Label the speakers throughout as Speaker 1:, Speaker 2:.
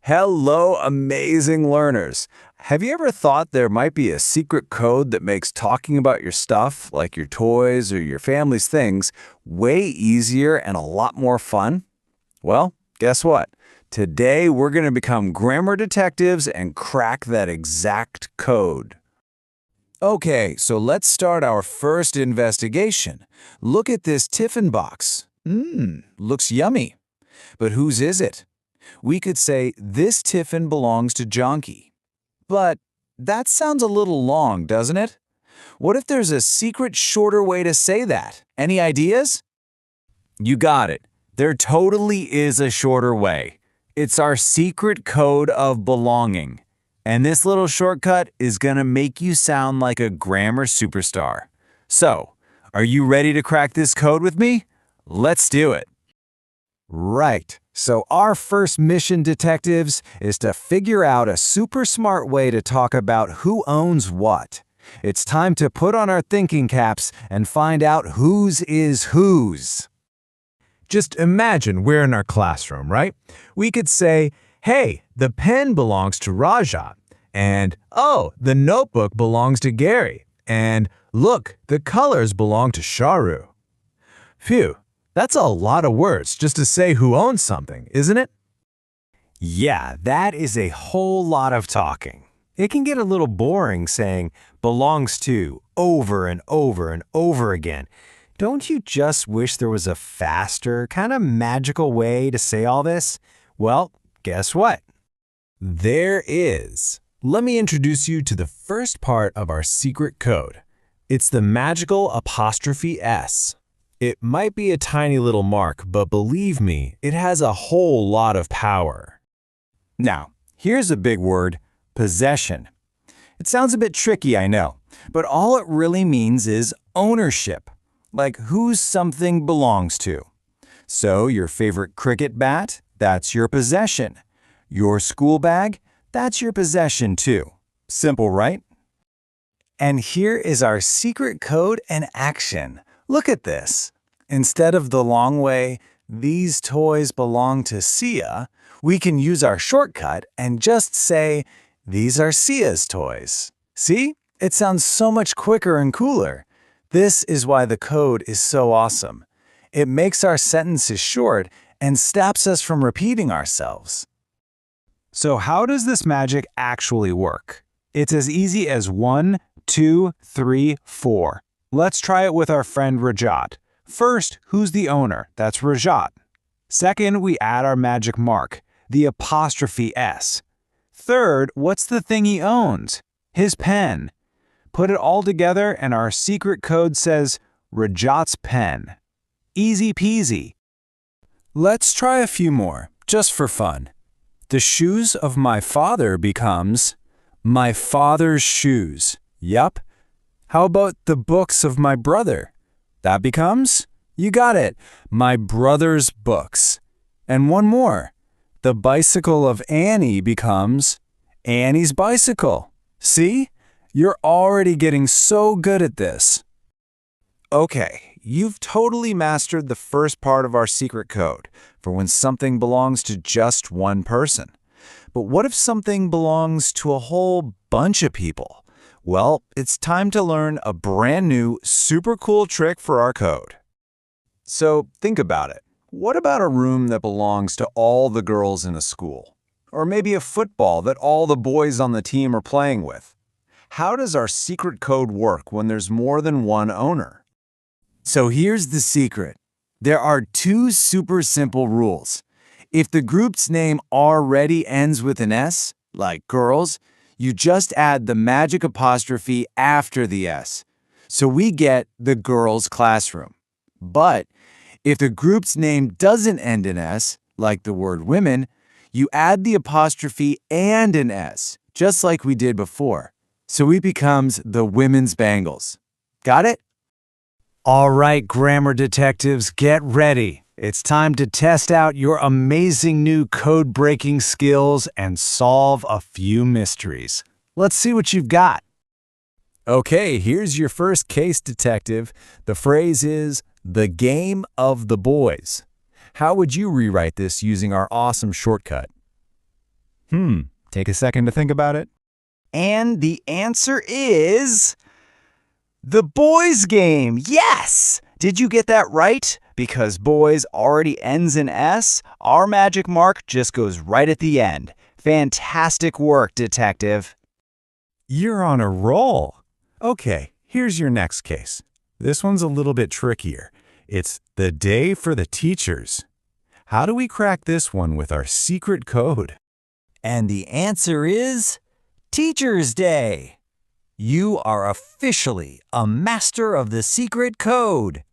Speaker 1: Hello, amazing learners. Have you ever thought there might be a secret code that makes talking about your stuff, like your toys or your family's things, way easier and a lot more fun? Well, guess what? Today we're going to become grammar detectives and crack that exact code. Okay, so let's start our first investigation. Look at this tiffin box. Looks yummy. But whose is it? We could say, this tiffin belongs to Jonky. But that sounds a little long, doesn't it? What if there's a secret, shorter way to say that? Any ideas? You got it. There totally is a shorter way. It's our secret code of belonging. And this little shortcut is going to make you sound like a grammar superstar. So, are you ready to crack this code with me? Let's do it. Right. So our first mission, detectives, is to figure out a super smart way to talk about who owns what. It's time to put on our thinking caps and find out whose is whose. Just imagine we're in our classroom, right? We could say, hey, the pen belongs to Rajat, and oh, the notebook belongs to Gary, and look, the colors belong to Sharu. Phew. That's a lot of words just to say who owns something, isn't it? Yeah, that is a whole lot of talking. It can get a little boring saying belongs to over and over and over again. Don't you just wish there was a faster, kind of magical way to say all this? Well, guess what? There is. Let me introduce you to the first part of our secret code. It's the magical apostrophe-s. It might be a tiny little mark, but believe me, it has a whole lot of power. Now, here's a big word, possession. It sounds a bit tricky, I know, but all it really means is ownership, like who something belongs to. So your favorite cricket bat, that's your possession. Your school bag, that's your possession too. Simple, right? And here is our secret code in action. Look at this. Instead of the long way, these toys belong to Sia, we can use our shortcut and just say, these are Sia's toys. See? It sounds so much quicker and cooler. This is why the code is so awesome. It makes our sentences short and stops us from repeating ourselves. So how does this magic actually work? It's as easy as 1, 2, 3, 4. Let's try it with our friend Rajat. First, who's the owner? That's Rajat. Second, we add our magic mark, the apostrophe-s. Third, what's the thing he owns? His pen. Put it all together and our secret code says Rajat's pen. Easy peasy. Let's try a few more, just for fun. The shoes of my father becomes my father's shoes. Yup. How about the books of my brother? That becomes, you got it, my brother's books. And one more. The bicycle of Annie becomes Annie's bicycle. See? You're already getting so good at this. Okay, you've totally mastered the first part of our secret code for when something belongs to just one person. But what if something belongs to a whole bunch of people? Well, it's time to learn a brand new, super cool trick for our code. So think about it. What about a room that belongs to all the girls in a school? Or maybe a football that all the boys on the team are playing with? How does our secret code work when there's more than one owner? So here's the secret. There are two super simple rules. If the group's name already ends with an S, like girls, you just add the magic apostrophe after the S. So we get the girls' classroom. But if the group's name doesn't end in S, like the word women, you add the apostrophe and an S, just like we did before. So it becomes the women's bangles. Got it? All right, grammar detectives, get ready. It's time to test out your amazing new code-breaking skills and solve a few mysteries. Let's see what you've got. Okay, here's your first case, detective. The phrase is, the game of the boys. How would you rewrite this using our awesome shortcut? Take a second to think about it.
Speaker 2: And the answer is the boys game. Yes! Did you get that right? Because boys already ends in S, our magic mark just goes right at the end. Fantastic work, detective.
Speaker 1: You're on a roll. Okay, here's your next case. This one's a little bit trickier. It's the day for the teachers. How do we crack this one with our secret code?
Speaker 2: And the answer is Teacher's Day. You are officially a master of the secret code.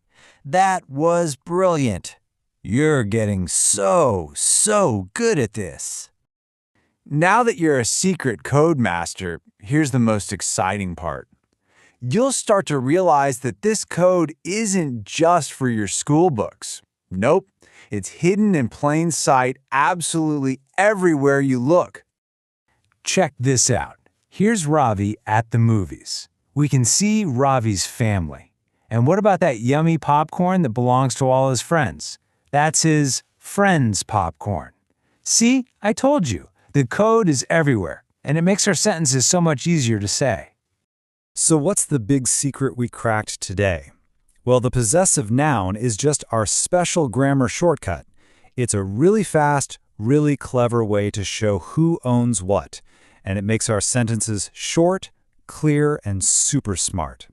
Speaker 2: That was brilliant. You're getting so good at this.
Speaker 1: Now that you're a secret code master, here's the most exciting part. You'll start to realize that this code isn't just for your school books. Nope, it's hidden in plain sight absolutely everywhere you look. Check this out. Here's Ravi at the movies. We can see Ravi's family. And what about that yummy popcorn that belongs to all his friends? That's his friend's popcorn. See, I told you. The code is everywhere, and it makes our sentences so much easier to say. So what's the big secret we cracked today? Well, the possessive noun is just our special grammar shortcut. It's a really fast, really clever way to show who owns what, and it makes our sentences short, clear, and super smart.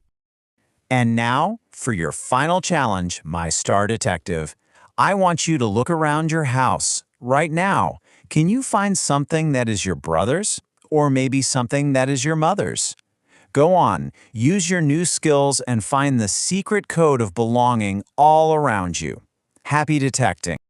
Speaker 2: And now, for your final challenge, my star detective, I want you to look around your house right now. Can you find something that is your brother's, or maybe something that is your mother's? Go on, use your new skills and find the secret code of belonging all around you. Happy detecting!